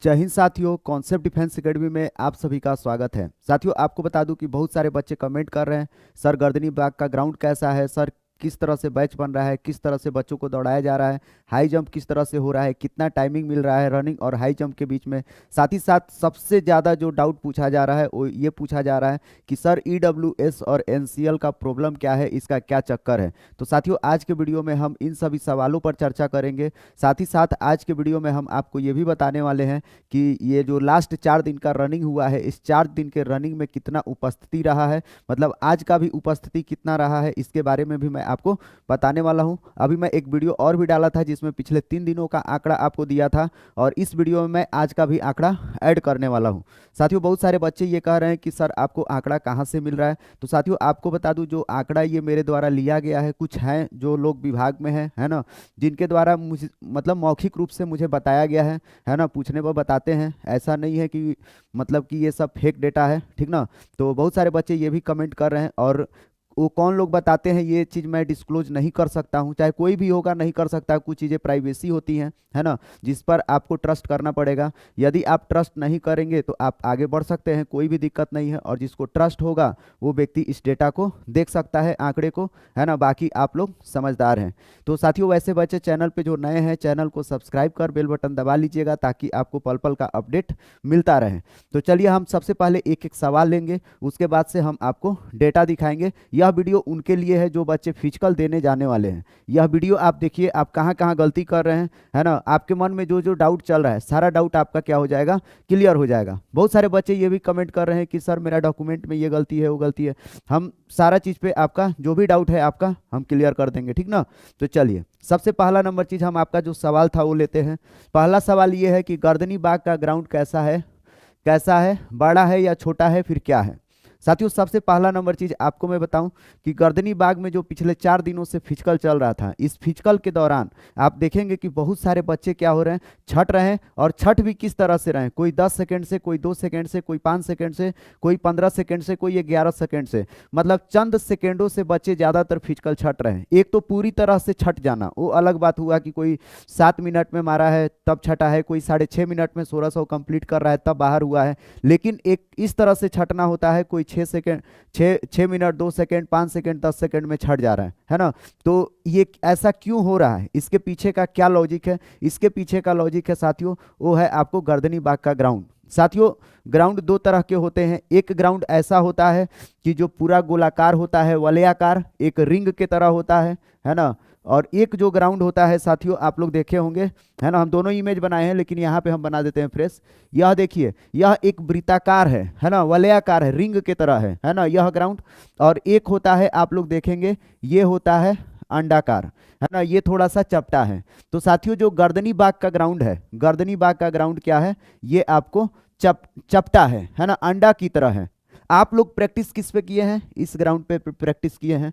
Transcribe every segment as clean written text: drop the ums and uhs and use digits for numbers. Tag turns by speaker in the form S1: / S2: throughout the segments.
S1: जय हिंद साथियों, concept defence academy में आप सभी का स्वागत है। साथियों, आपको बता दूं कि बहुत सारे बच्चे कमेंट कर रहे हैं, सर गर्दनी बाग का ग्राउंड कैसा है, सर किस तरह से बैच बन रहा है, किस तरह से बच्चों को दौड़ाया जा रहा है, हाई जंप किस तरह से हो रहा है, कितना टाइमिंग मिल रहा है रनिंग और हाई जंप के बीच में। साथ ही साथ सबसे ज़्यादा जो डाउट पूछा जा रहा है वो ये पूछा जा रहा है कि सर ईडब्ल्यूएस और एनसीएल का प्रॉब्लम क्या है, इसका क्या चक्कर है। तो साथियों, आज के वीडियो में हम इन सभी सवालों पर चर्चा करेंगे। साथ ही साथ आज के वीडियो में हम आपको ये भी बताने वाले हैं कि ये जो लास्ट 4 दिन का रनिंग हुआ है, इस 4 दिन के रनिंग में कितना उपस्थिति रहा है, मतलब आज का भी उपस्थिति कितना रहा है, इसके बारे में भी मैं आपको बताने वाला हूं। अभी मैं एक वीडियो और भी डाला था जिसमें पिछले 3 दिनों का आंकड़ा आपको दिया था, और इस वीडियो में मैं आज का भी आंकड़ा ऐड करने वाला हूं। साथियों, बहुत सारे बच्चे ये कह रहे हैं कि सर आपको आंकड़ा कहां से मिल रहा है। तो साथियों, आपको बता दूं, जो आंकड़ा ये मेरे द्वारा लिया गया है, कुछ हैं जो लोग विभाग में है ना, जिनके द्वारा मुझे मतलब मौखिक रूप से मुझे बताया गया है ना, पूछने पर बताते हैं। ऐसा नहीं है कि मतलब कि ये सब फेक डेटा है, ठीक ना। तो बहुत सारे बच्चे ये भी कमेंट कर रहे हैं, और वो कौन लोग बताते हैं ये चीज़ मैं डिस्क्लोज नहीं कर सकता हूँ, चाहे कोई भी होगा नहीं कर सकता। कुछ चीज़ें प्राइवेसी होती हैं, है ना, जिस पर आपको ट्रस्ट करना पड़ेगा। यदि आप ट्रस्ट नहीं करेंगे तो आप आगे बढ़ सकते हैं, कोई भी दिक्कत नहीं है। और जिसको ट्रस्ट होगा वो व्यक्ति इस डेटा को देख सकता है, आंकड़े को, है ना। बाकी आप लोग समझदार हैं। तो साथियों, वैसे बच्चे चैनल पर जो नए हैं, चैनल को सब्सक्राइब कर बेल बटन दबा लीजिएगा ताकि आपको पल पल का अपडेट मिलता रहे। तो चलिए, हम सबसे पहले एक एक सवाल लेंगे, उसके बाद से हम आपको डेटा दिखाएंगे। यह वीडियो उनके लिए है जो बच्चे फिजिकल देने जाने वाले हैं। यह वीडियो आप देखिए, आप कहां कहां गलती कर रहे हैं, है ना। आपके मन में जो जो डाउट चल रहा है, सारा डाउट आपका क्या हो जाएगा, क्लियर हो जाएगा। बहुत सारे बच्चे ये भी कमेंट कर रहे हैं कि सर मेरा डॉक्यूमेंट में ये गलती है, वो गलती है। हम सारा चीज़ पे आपका जो भी डाउट है आपका हम क्लियर कर देंगे, ठीक ना। तो चलिए, सबसे पहला नंबर चीज़ हम आपका जो सवाल था वो लेते हैं। पहला सवाल ये है कि गर्दनी बाग का ग्राउंड कैसा है, बड़ा है या छोटा है, फिर क्या है। साथियों, सबसे पहला नंबर चीज आपको मैं बताऊं कि गर्दनी बाग में जो पिछले 4 दिनों से फिजिकल चल रहा था, इस फिजिकल के दौरान आप देखेंगे कि बहुत सारे बच्चे क्या हो रहे हैं, छट रहे हैं। और छठ भी किस तरह से रहे हैं, कोई 10 सेकंड से, कोई 2 सेकंड से, कोई 5 सेकंड से, कोई 15 सेकंड से, कोई 11 सेकंड से। मतलब चंद सेकेंडों से बच्चे ज्यादातर फिजिकल छट रहे हैं। एक तो पूरी तरह से छट जाना, वो अलग बात हुआ कि कोई 7 मिनट में मारा है तब छटा है, कोई 6.5 मिनट में 1600 कंप्लीट कर रहा है तब बाहर हुआ है। लेकिन एक इस तरह से छटना होता है, कोई 6 मिनट 2 सेकंड 5 सेकंड 10 सेकंड में छट जा रहा है ना। तो ये ऐसा क्यों हो रहा है, इसके पीछे का क्या लॉजिक है। इसके पीछे का लॉजिक है साथियों, वो है आपको गर्दनी बाग का ग्राउंड। साथियों, ग्राउंड 2 तरह के होते हैं। एक ग्राउंड ऐसा होता है कि जो पूरा गोलाकार होता है, वलयाकार, एक रिंग के तरह होता है ना। और एक जो ग्राउंड होता है साथियों, आप लोग देखे होंगे, है ना। हम दोनों इमेज बनाए हैं, लेकिन यहाँ पे हम बना देते हैं फ्रेश। यह देखिए, यह एक वृत्ताकार है ना, वलयाकार है, रिंग के तरह है ना, यह ग्राउंड। और एक होता है, आप लोग देखेंगे, ये होता है अंडाकार, है ना, ये थोड़ा सा चपटा है। तो साथियों, जो गर्दनी बाग का ग्राउंड है, गर्दनी बाग का ग्राउंड क्या है, ये आपको चपटा है ना, अंडा की तरह है। आप लोग प्रैक्टिस किस पे किए हैं, इस ग्राउंड पे प्रैक्टिस किए हैं।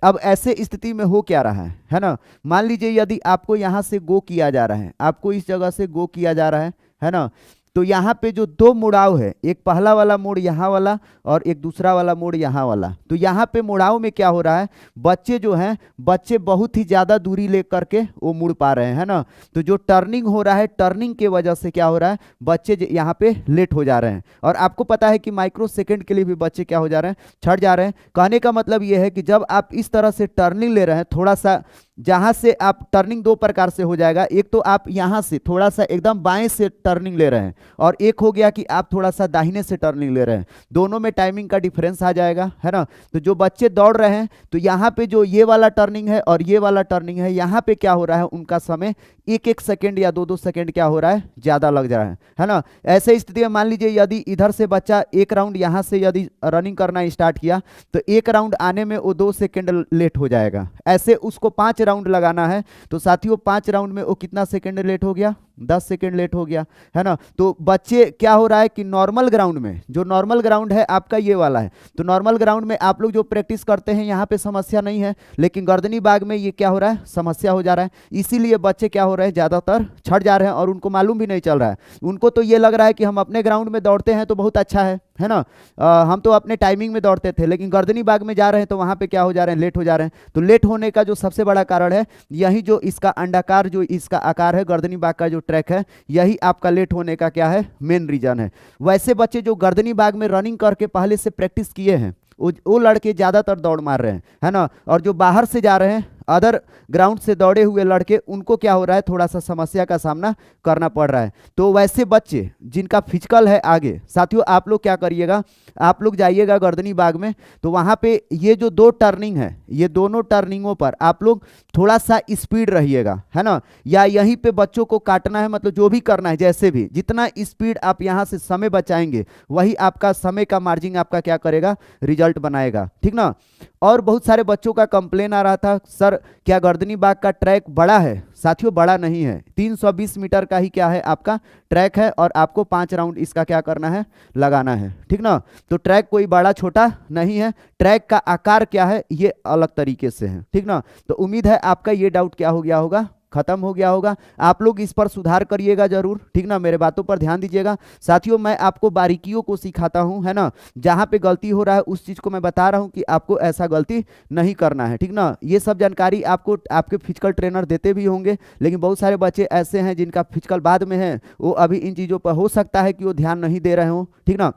S1: अब ऐसे स्थिति में हो क्या रहा है ना। मान लीजिए यदि आपको यहां से गो किया जा रहा है, आपको इस जगह से गो किया जा रहा है ना। तो यहाँ पे जो 2 मुड़ाव है, एक पहला वाला मोड़ यहाँ वाला और एक दूसरा वाला मोड़ यहाँ वाला। तो यहाँ पे मुड़ाव में क्या हो रहा है, बच्चे जो हैं, बच्चे बहुत ही ज़्यादा दूरी ले करके वो मुड़ पा रहे हैं, है ना। तो जो टर्निंग हो रहा है, टर्निंग के वजह से क्या हो रहा है, बच्चे यहाँ पे लेट हो जा रहे हैं। और आपको पता है कि माइक्रो सेकेंड के लिए भी बच्चे क्या हो जा रहे हैं, छट जा रहे हैं। कहने का मतलब ये है कि जब आप इस तरह से टर्निंग ले रहे हैं, थोड़ा सा जहां से आप टर्निंग 2 प्रकार से हो जाएगा। एक तो आप यहां से थोड़ा सा एकदम बाएं से टर्निंग ले रहे हैं, और एक हो गया कि आप थोड़ा सा दाहिने से टर्निंग ले रहे हैं। दोनों में टाइमिंग का डिफरेंस आ जाएगा, है ना। तो जो बच्चे दौड़ रहे हैं, तो यहाँ पे जो ये वाला टर्निंग है और ये वाला टर्निंग है, यहाँ पे क्या हो रहा है, उनका समय 1-1 सेकेंड या 2-2 सेकेंड क्या हो रहा है, ज्यादा लग जा रहा है ना। ऐसे स्थिति में मान लीजिए यदि इधर से बच्चा एक राउंड यहाँ से यदि रनिंग करना स्टार्ट किया, तो एक राउंड आने में वो 2 सेकेंड लेट हो जाएगा। ऐसे उसको 5 राउंड लगाना है, तो साथियों 5 राउंड में वो कितना सेकेंड लेट हो गया, 10 सेकेंड लेट हो गया, है ना। तो बच्चे क्या हो रहा है कि नॉर्मल ग्राउंड में, जो नॉर्मल ग्राउंड है आपका ये वाला है, तो नॉर्मल ग्राउंड में आप लोग जो प्रैक्टिस करते हैं यहाँ पे समस्या नहीं है, लेकिन गर्दनी बाग में ये क्या हो रहा है, समस्या हो जा रहा है। इसीलिए बच्चे क्या हो हो रहे हैं, ज़्यादातर छट जा रहे हैं और उनको मालूम भी नहीं चल रहा है। उनको तो ये लग रहा है कि हम अपने ग्राउंड में दौड़ते हैं तो बहुत अच्छा है ना। हम तो अपने टाइमिंग में दौड़ते थे, लेकिन गर्दनी बाग में जा रहे हैं तो वहाँ पे क्या हो जा रहे हैं, लेट हो जा रहे हैं। तो लेट होने का जो सबसे बड़ा कारण है यही, जो इसका अंडाकार जो इसका आकार है, गर्दनी बाग का जो ट्रैक है, यही आपका लेट होने का क्या है, मेन रीजन है। वैसे बच्चे जो गर्दनी बाग में रनिंग करके पहले से प्रैक्टिस किए हैं, वो लड़के ज़्यादातर दौड़ मार रहे हैं, है ना। और जो बाहर से जा रहे हैं, अदर ग्राउंड से दौड़े हुए लड़के, उनको क्या हो रहा है, थोड़ा सा समस्या का सामना करना पड़ रहा है। तो वैसे बच्चे जिनका फिजिकल है आगे, साथियों आप लोग क्या करिएगा, आप लोग जाइएगा गर्दनी बाग में, तो वहाँ पे ये जो 2 टर्निंग है, ये दोनों टर्निंगों पर आप लोग थोड़ा सा स्पीड रहिएगा, है ना। या यहीं पे बच्चों को काटना है, मतलब जो भी करना है, जैसे भी जितना स्पीड आप यहाँ से समय बचाएंगे, वही आपका समय का मार्जिन आपका क्या करेगा, रिजल्ट बनाएगा, ठीक ना। और बहुत सारे बच्चों का कंप्लेन आ रहा था, सर क्या गर्दनी बाग का ट्रैक बड़ा है। साथियों बड़ा नहीं है, 320 मीटर का ही क्या है आपका ट्रैक है, और आपको 5 राउंड इसका क्या करना है, लगाना है, ठीक ना। तो ट्रैक कोई बड़ा छोटा नहीं है, ट्रैक का आकार क्या है, ये अलग तरीके से है, ठीक ना। तो उम्मीद है आपका ये डाउट क्या हो गया होगा, खत्म हो गया होगा। आप लोग इस पर सुधार करिएगा जरूर, ठीक ना, मेरे बातों पर ध्यान दीजिएगा। साथियों मैं आपको बारीकियों को सिखाता हूं, है ना, जहां पे गलती हो रहा है उस चीज को मैं बता रहा हूं कि आपको ऐसा गलती नहीं करना है, ठीक ना। ये सब जानकारी आपको आपके फिजिकल ट्रेनर देते भी होंगे, लेकिन बहुत सारे बच्चे ऐसे हैं जिनका फिजिकल बाद में है, वो अभी इन चीजों पर हो सकता है कि वो ध्यान नहीं दे रहे हो, ठीक ना।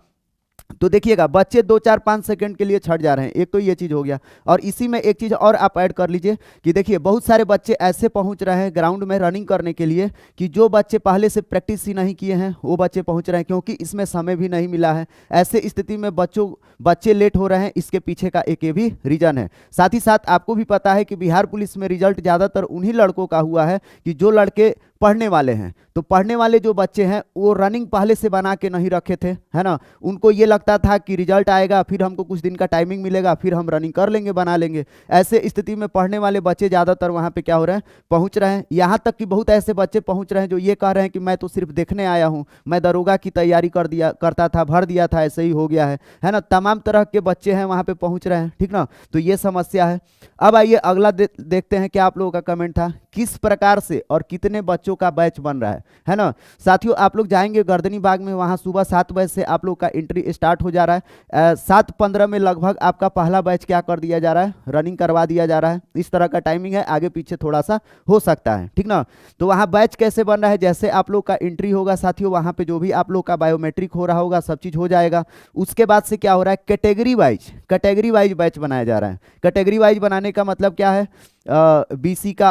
S1: तो देखिएगा बच्चे 2 4 5 सेकंड के लिए छट जा रहे हैं, एक तो ये चीज हो गया। और इसी में एक चीज और आप ऐड कर लीजिए कि देखिए बहुत सारे बच्चे ऐसे पहुंच रहे हैं ग्राउंड में रनिंग करने के लिए कि जो बच्चे पहले से प्रैक्टिस ही नहीं किए हैं वो बच्चे पहुंच रहे हैं, क्योंकि इसमें समय भी नहीं मिला है। ऐसे स्थिति में बच्चे लेट हो रहे हैं, इसके पीछे का एक ये भी रीजन है। साथ ही साथ आपको भी पता है कि बिहार पुलिस में रिजल्ट ज़्यादातर उन्हीं लड़कों का हुआ है कि जो लड़के पढ़ने वाले हैं। तो पढ़ने वाले जो बच्चे हैं वो रनिंग पहले से बना के नहीं रखे थे, है ना। उनको ये लगता था कि रिजल्ट आएगा, फिर हमको कुछ दिन का टाइमिंग मिलेगा, फिर हम रनिंग कर लेंगे, बना लेंगे। ऐसे स्थिति में पढ़ने वाले बच्चे ज़्यादातर वहाँ पे क्या हो रहे हैं, पहुँच रहे हैं। यहाँ तक कि बहुत ऐसे बच्चे पहुँच रहे हैं जो ये कह रहे हैं कि मैं तो सिर्फ देखने आया हूँ, मैं दरोगा की तैयारी करता था, भर दिया था, ऐसे ही हो गया है ना। तमाम तरह के बच्चे हैं वहाँ पे पहुँच रहे हैं, ठीक ना। तो ये समस्या है। अब आइए अगला देखते हैं क्या आप लोगों का कमेंट था, किस प्रकार से और कितने बच्चों का बैच बन रहा है ना। साथियों आप लोग जाएंगे गर्दनी बाग में, वहां सुबह 7 बजे से आप लोग का एंट्री स्टार्ट हो जा रहा है। 7:15 में लगभग आपका पहला बैच क्या कर दिया जा रहा है, रनिंग करवा दिया जा रहा है। इस तरह का टाइमिंग है, आगे पीछे थोड़ा सा हो सकता है, ठीक ना। तो वहां बैच कैसे बन रहा है, जैसे आप लोग का एंट्री होगा साथियों, वहां पे जो भी आप लोग का बायोमेट्रिक हो रहा होगा सब चीज हो जाएगा। उसके बाद से क्या हो रहा है, कैटेगरी वाइज बैच बनाया जा रहा है। कैटेगरी वाइज बनाने का मतलब क्या है, बीसी का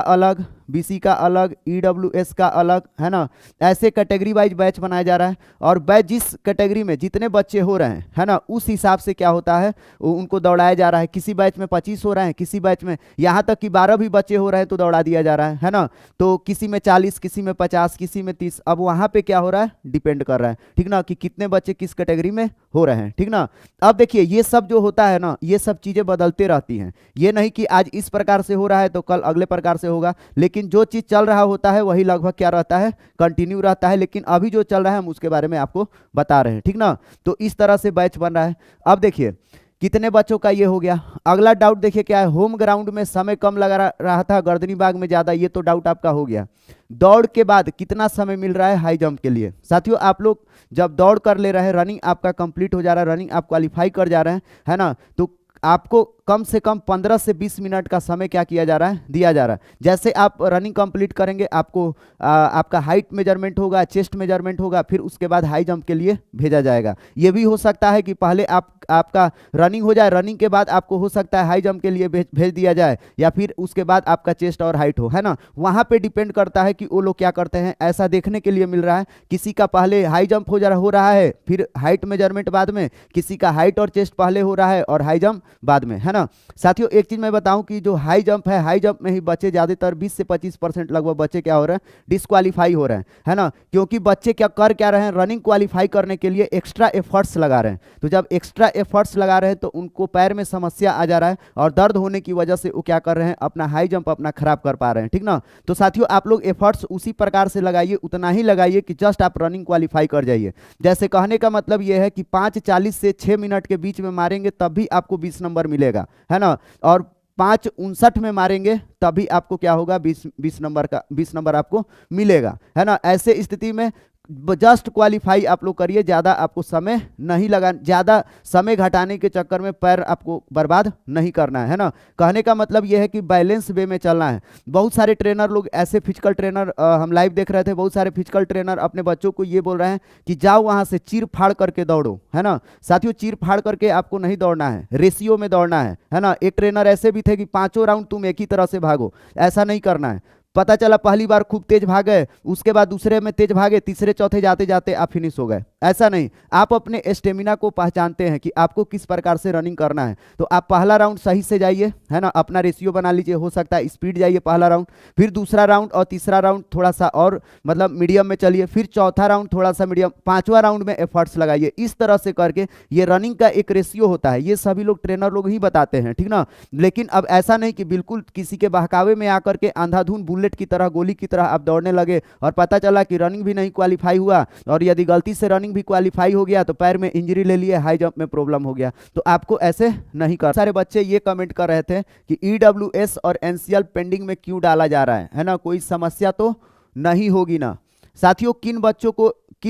S1: अलग, ईडब्ल्यूएस का अलग, है ना। ऐसे कैटेगरी वाइज बैच बनाया जा रहा है, और बैच जिस कैटेगरी में जितने बच्चे हो रहे हैं, है ना, उस हिसाब से क्या होता है उनको दौड़ाया जा रहा है। किसी बैच में 25 हो रहे हैं, किसी बैच में यहाँ तक कि 12 भी बच्चे हो रहे हैं तो दौड़ा दिया जा रहा है ना। तो किसी में 40, किसी में 50, किसी में 30। अब वहाँ पे क्या हो रहा है, डिपेंड कर रहा है, ठीक ना, कि कितने बच्चे किस कैटेगरी में हो रहे हैं, ठीक ना। अब देखिए ये सब जो होता है ना, ये सब चीजें बदलते रहती हैं। ये नहीं कि आज इस प्रकार से हो रहा है तो कल अगले प्रकार से होगा, लेकिन जो चीज चल रहा होता है वही लगभग क्या रहता है, कंटिन्यू रहता है। लेकिन अभी जो चल रहा है हम उसके बारे में आपको बता रहे हैं, ठीक ना। तो इस तरह से बैच बन रहा है। अब देखिए कितने बच्चों का ये हो गया। अगला डाउट देखिए क्या है, होम ग्राउंड में समय कम लगा रहा था, गर्दनी बाग में ज्यादा, ये तो डाउट आपका हो गया। दौड़ के बाद कितना समय मिल रहा है हाई जंप के लिए। साथियों आप लोग जब दौड़ कर ले रहे हैं, रनिंग आपका कंप्लीट हो जा रहा है, रनिंग आप क्वालिफाई कर जा रहे हैं, है ना, तो आपको कम से कम 15 से 20 मिनट का समय क्या किया जा रहा है, दिया जा रहा है। जैसे आप रनिंग कंप्लीट करेंगे, आपको आपका हाइट मेजरमेंट होगा, चेस्ट मेजरमेंट होगा, फिर उसके बाद हाई जंप के लिए भेजा जाएगा। ये भी हो सकता है कि पहले आपका रनिंग हो जाए, रनिंग के बाद आपको हो सकता है हाई जंप के लिए भेज दिया जाए, या फिर उसके बाद आपका चेस्ट और हाइट हो, है ना। वहाँ पे डिपेंड करता है कि वो लोग क्या करते हैं। ऐसा देखने के लिए मिल रहा है, किसी का पहले हाई जंप हो रहा है, फिर हाइट मेजरमेंट बाद में, किसी का हाइट और चेस्ट पहले हो रहा है और हाई जंप बाद में, है ना। साथियों एक चीज मैं बताऊं कि जो हाई जंप है, हाई जंप में ही बच्चे ज्यादातर 20 से 25% लगभग बच्चे क्या हो रहे हैं, डिस्क्वालीफाई हो रहे हैं, है ना। क्योंकि बच्चे क्या रहे हैं, रनिंग क्वालिफाई करने के लिए एक्स्ट्रा एफर्ट्स लगा रहे हैं। तो जब एक्स्ट्रा एफर्ट्स लगा रहे हैं तो उनको पैर में समस्या आ जा रहा है, और दर्द होने की वजह से वो क्या कर रहे हैं, अपना हाई जंप अपना खराब कर पा रहे हैं, ठीक ना। तो साथियों आप लोग एफर्ट्स उसी प्रकार से लगाइए, उतना ही लगाइए कि जस्ट आप रनिंग क्वालिफाई कर जाइए। जैसे कहने का मतलब यह है कि 5:40 से 6 मिनट के बीच में मारेंगे तब भी आपको 20 नंबर मिलेगा, है ना। और 5:59 में मारेंगे तभी आपको क्या होगा, 20 नंबर आपको मिलेगा, है ना। ऐसे स्थिति में जस्ट क्वालिफाई आप लोग करिए, ज़्यादा आपको समय नहीं लगा, ज़्यादा समय घटाने के चक्कर में पैर आपको बर्बाद नहीं करना है ना। कहने का मतलब यह है कि बैलेंस वे में चलना है। बहुत सारे ट्रेनर लोग ऐसे, फिजिकल ट्रेनर हम लाइव देख रहे थे, बहुत सारे फिजिकल ट्रेनर अपने बच्चों को ये बोल रहे हैं कि जाओ वहाँ से चीर फाड़ करके दौड़ो, है ना। साथियों, चीर फाड़ करके आपको नहीं दौड़ना है, रेशियो में दौड़ना है ना। एक ट्रेनर ऐसे भी थे कि 5 राउंड तुम एक ही तरह से भागो, ऐसा नहीं करना है। पता चला पहली बार खूब तेज भागे, उसके बाद दूसरे में तेज भागे, तीसरे चौथे जाते जाते आप फिनिश हो गए, ऐसा नहीं। आप अपने स्टेमिना को पहचानते हैं कि आपको किस प्रकार से रनिंग करना है, तो आप पहला राउंड सही से जाइए, है ना, अपना रेशियो बना लीजिए, हो सकता है स्पीड जाइए पहला राउंड, फिर दूसरा राउंड और तीसरा राउंड थोड़ा सा और मतलब मीडियम में चलिए, फिर चौथा राउंड थोड़ा सा मीडियम, पांचवा राउंड में एफर्ट्स लगाइए। इस तरह से करके ये रनिंग का एक रेशियो होता है, ये सभी लोग ट्रेनर लोग ही बताते हैं, ठीक ना। लेकिन अब ऐसा नहीं कि बिल्कुल किसी के बहकावे में आकर के अंधाधुन बुलेट की तरह, गोली की तरह आप दौड़ने लगे और पता चला कि रनिंग भी नहीं क्वालिफाई हुआ, और यदि गलती से रनिंग भी क्वालिफाई हो गया तो पैर में इंजरी ले लिए, हाई जंप में प्रॉब्लम हो गया, तो आपको ऐसे नहीं कर। सारे बच्चे ये कमेंट कर रहे थे कि ईडब्ल्यूएस और एनसीएल पेंडिंग में क्यों डाला जा रहा है ना, कोई समस्या तो नहीं होगी ना। साथियों, किन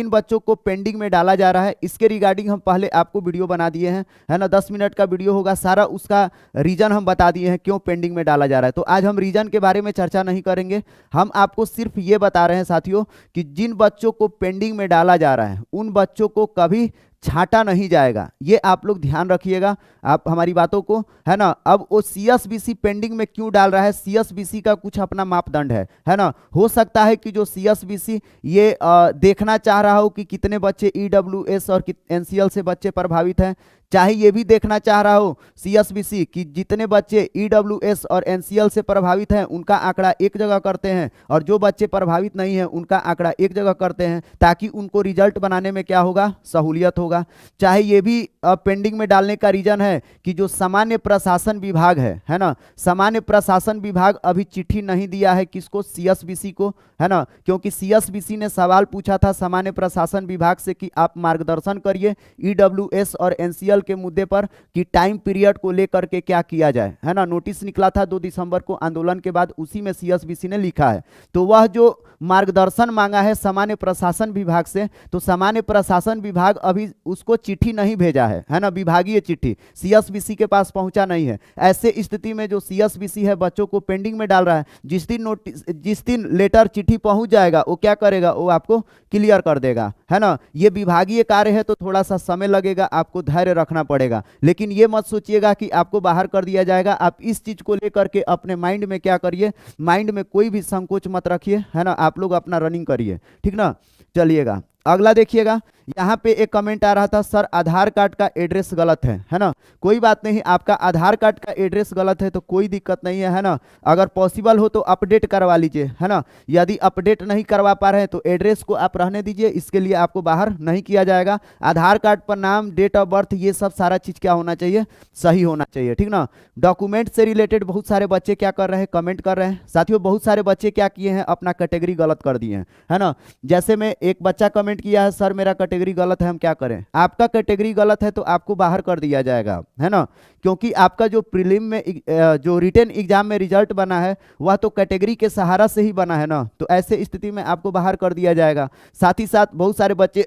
S1: बच्चों को पेंडिंग में डाला जा रहा है, इसके रिगार्डिंग हम पहले आपको वीडियो बना दिए हैं, है ना। 10 मिनट का वीडियो होगा, सारा उसका रीजन हम बता दिए हैं क्यों पेंडिंग में डाला जा रहा है। तो आज हम रीजन के बारे में चर्चा नहीं करेंगे, हम आपको सिर्फ ये बता रहे हैं साथियों कि जिन बच्चों को पेंडिंग में डाला जा रहा है उन बच्चों को कभी छांटा नहीं जाएगा, ये आप लोग ध्यान रखिएगा, आप हमारी बातों को, है ना। अब वो सीएसबीसी पेंडिंग में क्यों डाल रहा है, सीएसबीसी का कुछ अपना मापदंड है ना। हो सकता है कि जो सीएसबीसी ये देखना चाह रहा हो कि कितने बच्चे ईडब्ल्यूएस और एनसीएल से बच्चे प्रभावित हैं, चाहे ये भी देखना चाह रहा हो सीएसबीसी कि जितने बच्चे ईडब्ल्यूएस और एनसीएल से प्रभावित हैं उनका आंकड़ा एक जगह करते हैं और जो बच्चे प्रभावित नहीं हैं उनका आंकड़ा एक जगह करते हैं, ताकि उनको रिजल्ट बनाने में क्या होगा, सहूलियत होगा। चाहे ये भी पेंडिंग में डालने का रीजन है कि जो सामान्य प्रशासन विभाग है ना, सामान्य प्रशासन विभाग अभी चिट्ठी नहीं दिया है किसको, सीएसबीसी को, है ना। क्योंकि सीएसबीसी ने सवाल पूछा था सामान्य प्रशासन विभाग से कि आप मार्गदर्शन करिए ईडब्ल्यूएस और एनसीएल के मुद्दे पर कि टाइम पीरियड को लेकर के क्या किया जाए, है ना। नोटिस निकला था 2 दिसंबर को आंदोलन के बाद, उसी में सीएसबीसी ने लिखा है। तो वह जो मार्गदर्शन मांगा है सामान्य प्रशासन विभाग से, तो सामान्य प्रशासन विभाग अभी उसको चिट्ठी नहीं भेजा है ना, विभागीय चिट्ठी सीएसबीसी के पास पहुंचा नहीं है। ऐसे स्थिति में जो सीएसबीसी है बच्चों को पेंडिंग में डाल रहा है, जिस दिन लेटर चिट्ठी पहुंच जाएगा वो क्या करेगा, वो आपको क्लियर कर देगा, है ना। ये विभागीय कार्य है तो थोड़ा सा समय लगेगा, आपको धैर्य रखना पड़ेगा, लेकिन ये मत सोचिएगा कि आपको बाहर कर दिया जाएगा। आप इस चीज को लेकर के अपने माइंड में क्या करिए, माइंड में कोई भी संकोच मत रखिए, है ना। आप लोग अपना रनिंग करिए, ठीक ना। चलिएगा अगला देखिएगा, यहाँ पे एक कमेंट आ रहा था, सर आधार कार्ड का एड्रेस गलत है ना। कोई बात नहीं, आपका आधार कार्ड का एड्रेस गलत है तो कोई दिक्कत नहीं है ना। अगर पॉसिबल हो तो अपडेट करवा लीजिए, है ना। यदि अपडेट नहीं करवा पा रहे हैं तो एड्रेस को आप रहने दीजिए, इसके लिए आपको बाहर नहीं किया जाएगा। आधार कार्ड पर नाम, डेट ऑफ बर्थ, ये सब सारा चीज क्या होना चाहिए, सही होना चाहिए, ठीक ना। डॉक्यूमेंट से रिलेटेड बहुत सारे बच्चे क्या कर रहे हैं, कमेंट कर रहे हैं। साथियों, बहुत सारे बच्चे क्या किए हैं, अपना कैटेगरी गलत कर दिए हैं, है ना। जैसे में एक बच्चा कमेंट किया है, सर मेरा कैटेगरी गलत है, हम क्या करें। आपका कैटेगरी गलत है तो आपको बाहर कर दिया जाएगा, है ना। क्योंकि आपका जो प्रीलिम में जो रिटन एग्जाम में रिजल्ट बना है वह तो कैटेगरी के सहारा से ही बना है ना, तो ऐसे स्थिति में आपको बाहर कर दिया जाएगा। साथ ही साथ बहुत सारे बच्चे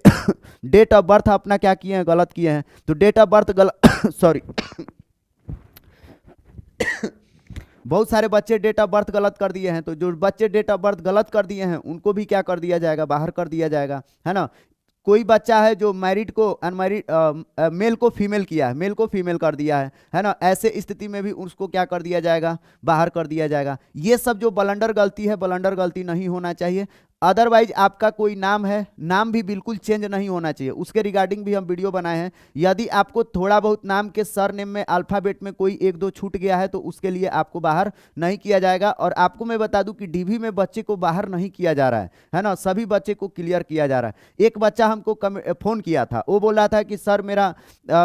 S1: डेट ऑफ बर्थ अपना क्या किए हैं, गलत किए हैं, तो डेट ऑफ बर्थ गलत सॉरी बहुत सारे बच्चे डेट ऑफ बर्थ गलत कर दिए हैं, तो जो बच्चे डेट ऑफ बर्थ गलत कर दिए हैं उनको भी क्या कर दिया जाएगा, बाहर कर दिया जाएगा, है ना। कोई बच्चा है जो मैरिड को अनमैरिड, मेल को फीमेल किया है, मेल को फीमेल कर दिया है ना। ऐसे स्थिति में भी उसको क्या कर दिया जाएगा, बाहर कर दिया जाएगा। ये सब जो ब्लंडर गलती है, ब्लंडर गलती नहीं होना चाहिए। अदरवाइज आपका कोई नाम है, नाम भी बिल्कुल चेंज नहीं होना चाहिए, उसके रिगार्डिंग भी हम वीडियो बनाए हैं। यदि आपको थोड़ा बहुत नाम के सरनेम में अल्फाबेट में कोई 1-2 छूट गया है तो उसके लिए आपको बाहर नहीं किया जाएगा। और आपको मैं बता दूं कि डीवी में बच्चे को बाहर नहीं किया जा रहा है ना, सभी बच्चे को क्लियर किया जा रहा है। एक बच्चा हमको फोन किया था, वो बोल रहा था कि सर मेरा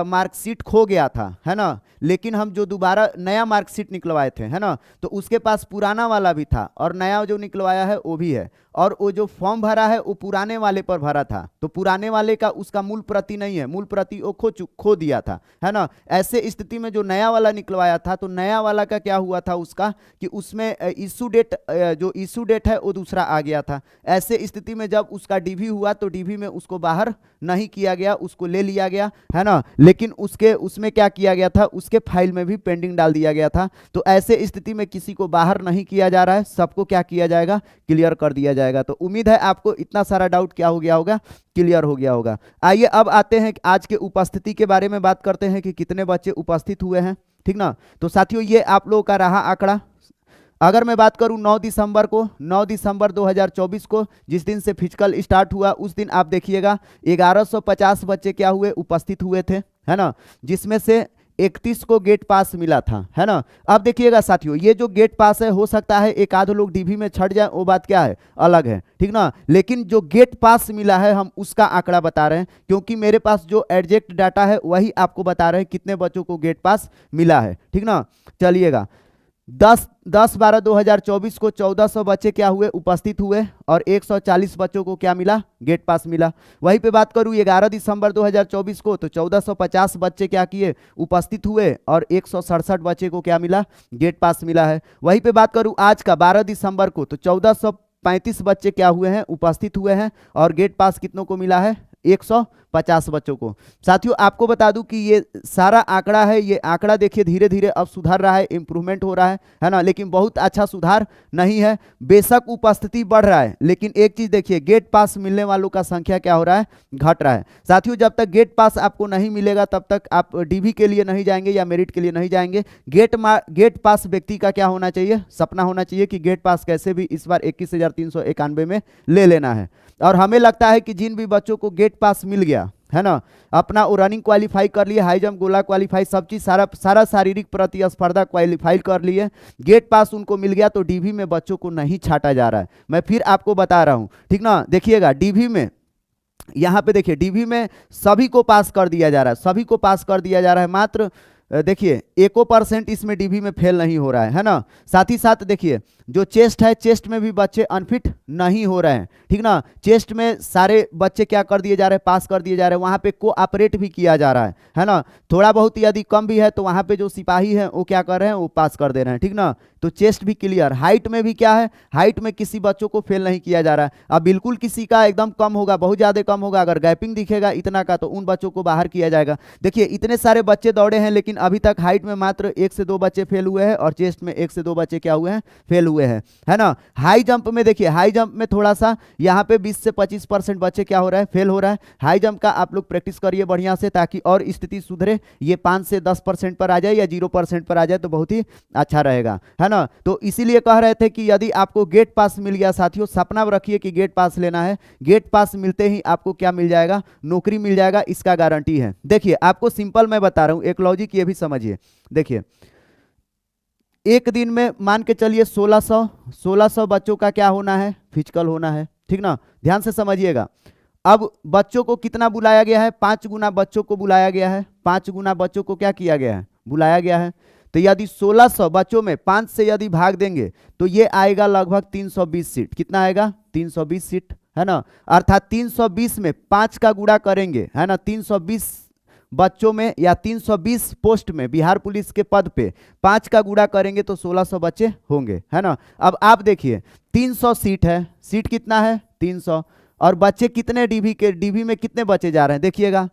S1: मार्कशीट खो गया था, है ना, लेकिन हम जो दोबारा नया मार्कशीट निकलवाए थे, है ना, तो उसके पास पुराना वाला भी था और नया जो निकलवाया है वो भी है, और वो जो फॉर्म भरा है वो पुराने वाले पर भरा था, तो पुराने वाले का उसका मूल प्रति नहीं है, मूल प्रति वो खो दिया था, है ना। ऐसे स्थिति में जो नया वाला निकलवाया था, तो नया वाला का क्या हुआ था उसका कि उसमें इशू डेट, जो इशू डेट है वो दूसरा आ गया था। ऐसे स्थिति में जब उसका डीवी हुआ तो डीवी में उसको बाहर नहीं किया गया, उसको ले लिया गया, है ना। लेकिन उसके उसमें क्या किया गया था, उसके फाइल में भी पेंडिंग डाल दिया गया था। तो ऐसे स्थिति में किसी को बाहर नहीं किया जा रहा है, सबको क्या किया जाएगा, क्लियर कर दिया जाएगा। तो उम्मीद है आपको इतना सारा डाउट क्या हो गया होगा, क्लियर हो गया होगा। आइए अब आते हैं आज के उपस्थिति के बारे में बात करते हैं कि कितने बच्चे उपस्थित हुए हैं, ठीक ना। तो साथियों ये आप लोगों का रहा आंकड़ा। अगर मैं बात करूं 9 दिसंबर को, 9 दिसंबर 2024 को जिस दिन से फिजिकल स्टार्ट हुआ, उस दिन आप देखिएगा 1150 बच्चे क्या हुए, उपस्थित हुए थे, है ना, जिसमें से 31 को गेट पास मिला था, है ना। अब देखिएगा साथियों, ये जो गेट पास है, हो सकता है एक आध लोग डीवी में छट जाए, वो बात क्या है, अलग है, ठीक ना। लेकिन जो गेट पास मिला है, हम उसका आंकड़ा बता रहे हैं, क्योंकि मेरे पास जो एग्जैक्ट डाटा है वही आपको बता रहे हैं कितने बच्चों को गेट पास मिला है, ठीक ना। चलिएगा 10/12/2024 को 1400 बच्चे क्या हुए, उपस्थित हुए, और 140 बच्चों को क्या मिला, गेट पास मिला। वहीं पे बात करूं 11 दिसंबर 2024 को, तो 1450 बच्चे क्या किए, उपस्थित हुए, और 167 बच्चे को क्या मिला, गेट पास मिला है। वहीं पे बात करूं आज का 12 दिसंबर को, तो 1435 बच्चे क्या हुए हैं, उपस्थित हुए हैं, और गेट पास कितनों को मिला है, 150 बच्चों को। साथियों आपको बता दूं कि ये सारा आंकड़ा है, ये आंकड़ा देखिए धीरे धीरे अब सुधार रहा है, इंप्रूवमेंट हो रहा है ना, लेकिन बहुत अच्छा सुधार नहीं है। बेशक उपस्थिति बढ़ रहा है, लेकिन एक चीज देखिए, गेट पास मिलने वालों का संख्या क्या हो रहा है, घट रहा है। साथियों जब तक गेट पास आपको नहीं मिलेगा तब तक आप डीवी के लिए नहीं जाएंगे या मेरिट के लिए नहीं जाएंगे। गेट पास व्यक्ति का क्या होना चाहिए, सपना होना चाहिए कि गेट पास कैसे भी इस बार 21,391 में ले लेना है। और हमें लगता है कि जिन भी बच्चों को गेट पास मिल गया, है ना, अपना वो रनिंग क्वालिफाई कर लिए, हाई जंप, गोला क्वालिफाई, सब चीज सारा शारीरिक प्रतिस्पर्धा क्वालिफाई कर लिए, गेट पास उनको मिल गया, तो डीवी में बच्चों को नहीं छाटा जा रहा है। मैं फिर आपको बता रहा हूं, ठीक ना। देखिएगा डीवी में, यहाँ पे देखिए डीवी में सभी को पास कर दिया जा रहा है, सभी को पास कर दिया जा रहा है, मात्र देखिए 1% इसमें डीवी में फेल नहीं हो रहा है ना। साथ ही साथ देखिए जो चेस्ट है, चेस्ट में भी बच्चे अनफिट नहीं हो रहे हैं, ठीक ना। चेस्ट में सारे बच्चे क्या कर दिए जा रहे हैं, पास कर दिए जा रहे हैं। वहां पे कोऑपरेट भी किया जा रहा है ना। थोड़ा बहुत यदि कम भी है तो वहां पे जो सिपाही है वो क्या कर रहे हैं, वो पास कर दे रहे हैं, ठीक ना। तो चेस्ट भी क्लियर। हाइट में भी क्या है, हाइट में किसी बच्चों को फेल नहीं किया जा रहा है। अब बिल्कुल किसी का एकदम कम होगा, बहुत ज्यादा कम होगा, अगर गैपिंग दिखेगा इतना का, तो उन बच्चों को बाहर किया जाएगा। देखिए इतने सारे बच्चे दौड़े हैं, लेकिन अभी तक हाइट में मात्र 1 से 2 बच्चे फेल हुए हैं, और चेस्ट में 1 से 2 बच्चे क्या हुए हैं, फेल हुए हैं, है ना। हाई जंप में देखिए, हाई जंप में थोड़ा सा यहाँ पे 20 से 25% बच्चे क्या हो रहा है, फेल हो रहा है। हाई जंप का आप लोग प्रैक्टिस करिए बढ़िया से, ताकि और स्थिति सुधरे, ये 5 से 10% पर आ जाए या 0% पर आ जाए तो बहुत ही अच्छा रहेगा, है ना। तो इसीलिए कह रहे थे कि यदि आपको गेट पास मिल गया, साथियों सपना रखिए कि गेट पास लेना है। गेट पास मिलते ही आपको क्या मिल जाएगा, नौकरी मिल जाएगा, इसका गारंटी है। देखिए आपको सिंपल मैं बता रहा हूं, एक लॉजिक ये भी समझिए। देखिए एक दिन में मान के चलिए 1600 बच्चों का क्या होना है, फिजिकल होना है, ठीक ना। ध्यान से समझिएगा। अब बच्चों को कितना बुलाया गया है, 5 गुना बच्चों को बुलाया गया है, 5 गुना बच्चों को क्या किया गया है, बुलाया गया है। तो यदि 1600 बच्चों में 5 से यदि भाग देंगे तो ये आएगा लगभग 320 सीट। कितना आएगा, 320 सीट, है ना। अर्थात 320 में 5 का गुणा करेंगे, है ना, 320 बच्चों में या 320 पोस्ट में बिहार पुलिस के पद पे 5 का गुणा करेंगे तो 1600 बच्चे होंगे, है ना। अब आप देखिए 300 सीट है, सीट कितना है, 300, और बच्चे कितने डीवी में कितने बच्चे जा रहे हैं, देखिएगा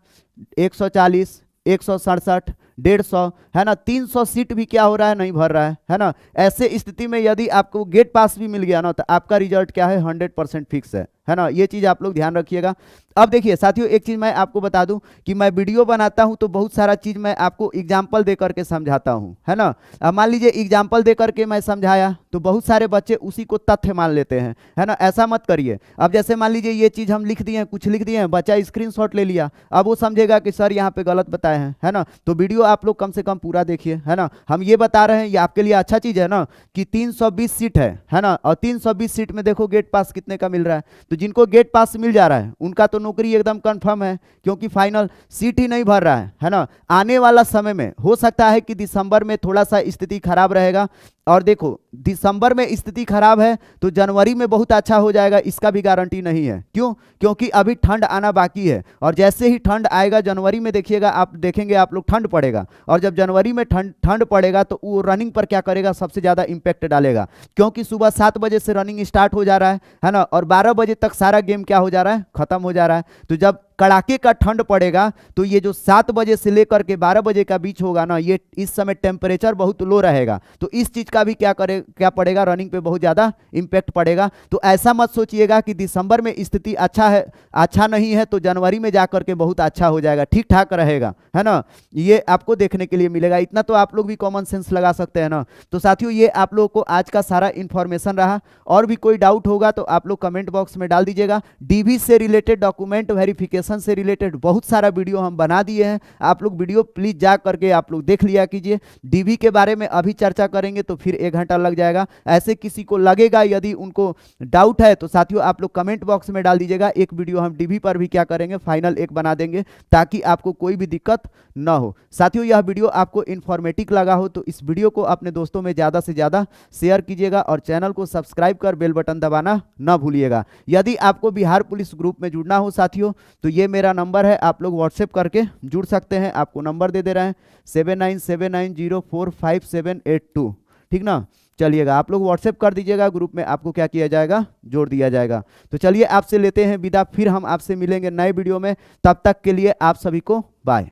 S1: 140, 167, 150, है ना। 300 सीट भी क्या हो रहा है, नहीं भर रहा है ना। ऐसे स्थिति में यदि आपको गेट पास भी मिल गया ना, तो आपका रिजल्ट क्या है, 100% फिक्स है ना। ये चीज आप लोग ध्यान रखिएगा। अब देखिए साथियों, एक चीज मैं आपको बता दूं कि मैं वीडियो बनाता हूं तो बहुत सारा चीज मैं आपको एग्जाम्पल दे करके समझाता हूं, है ना। अब मान लीजिए एग्जाम्पल दे करके मैं समझाया तो बहुत सारे बच्चे उसी को तथ्य मान लेते हैं, है ना। ऐसा मत करिए। अब जैसे मान लीजिए ये चीज हम लिख दिए हैं, कुछ लिख दिए हैं, बच्चा स्क्रीनशॉट ले लिया, अब वो समझेगा कि सर यहाँ पे गलत बताए हैं, है ना। तो वीडियो आप लोग कम से कम पूरा देखिए, है ना। हम ये बता रहे हैं, ये आपके लिए अच्छा चीज है ना, कि 320 सीट है ना, और 320 सीट में देखो गेट पास कितने का मिल रहा है। तो जिनको गेट पास मिल जा रहा है उनका तो नौकरी एकदम कंफर्म है, क्योंकि फाइनल सीट ही नहीं भर रहा है ना। आने वाला समय में हो सकता है कि दिसंबर में थोड़ा सा स्थिति खराब रहेगा, और देखो दिसंबर में स्थिति खराब है तो जनवरी में बहुत अच्छा हो जाएगा, इसका भी गारंटी नहीं है। क्यों? क्योंकि अभी ठंड आना बाकी है, और जैसे ही ठंड आएगा जनवरी में देखिएगा, आप देखेंगे आप लोग ठंड पड़ेगा, और जब जनवरी में ठंड पड़ेगा तो वो रनिंग पर क्या करेगा, सबसे ज़्यादा इम्पैक्ट डालेगा। क्योंकि सुबह 7 बजे से रनिंग स्टार्ट हो जा रहा है ना, और 12 बजे तक सारा गेम क्या हो जा रहा है, खत्म हो जा रहा है। तो जब कड़ाके का ठंड पड़ेगा तो ये जो 7 बजे से लेकर के 12 बजे का बीच होगा ना, ये इस समय टेम्परेचर बहुत लो रहेगा, तो इस चीज का भी क्या पड़ेगा, रनिंग पे बहुत ज्यादा इंपैक्ट पड़ेगा। तो ऐसा मत सोचिएगा कि दिसंबर में स्थिति अच्छा नहीं है तो जनवरी में जाकर के बहुत अच्छा हो जाएगा, ठीक ठाक रहेगा, है ना। ये आपको देखने के लिए मिलेगा, इतना तो आप लोग भी कॉमन सेंस लगा सकते हैं ना। तो साथियों ये आप लोगों को आज का सारा इंफॉर्मेशन रहा, और भी कोई डाउट होगा तो आप लोग कमेंट बॉक्स में डाल दीजिएगा। डीवी से रिलेटेड, डॉक्यूमेंट वेरिफिकेशन से रिलेटेड बहुत सारा वीडियो हम बना दिए हैं, आप लोग वीडियो प्लीज जा करके आप लोग देख लिया कीजिए। डीवी के बारे में अभी चर्चा करेंगे तो फिर 1 घंटा लग जाएगा, ऐसे किसी को लगेगा यदि उनको डाउट है तो साथियों आप लोग कमेंट बॉक्स में डाल दीजिएगा। एक वीडियो हम डीवी पर भी क्या करेंगे, फाइनल एक बना देंगे, ताकि आपको कोई भी दिक्कत ना हो। साथियों यह वीडियो आपको इंफॉर्मेटिव लगा हो तो इस वीडियो को अपने दोस्तों में ज़्यादा से ज़्यादा शेयर कीजिएगा, और चैनल को सब्सक्राइब कर बेल बटन दबाना ना भूलिएगा। यदि आपको बिहार पुलिस ग्रुप में जुड़ना हो साथियों तो ये मेरा नंबर है, आप लोग व्हाट्सएप करके जुड़ सकते हैं। आपको नंबर दे रहे हैं 7979045782, ठीक ना। चलिएगा आप लोग व्हाट्सएप कर दीजिएगा, ग्रुप में आपको क्या किया जाएगा, जोड़ दिया जाएगा। तो चलिए आपसे लेते हैं विदा, फिर हम आपसे मिलेंगे नए वीडियो में, तब तक के लिए आप सभी को बाय।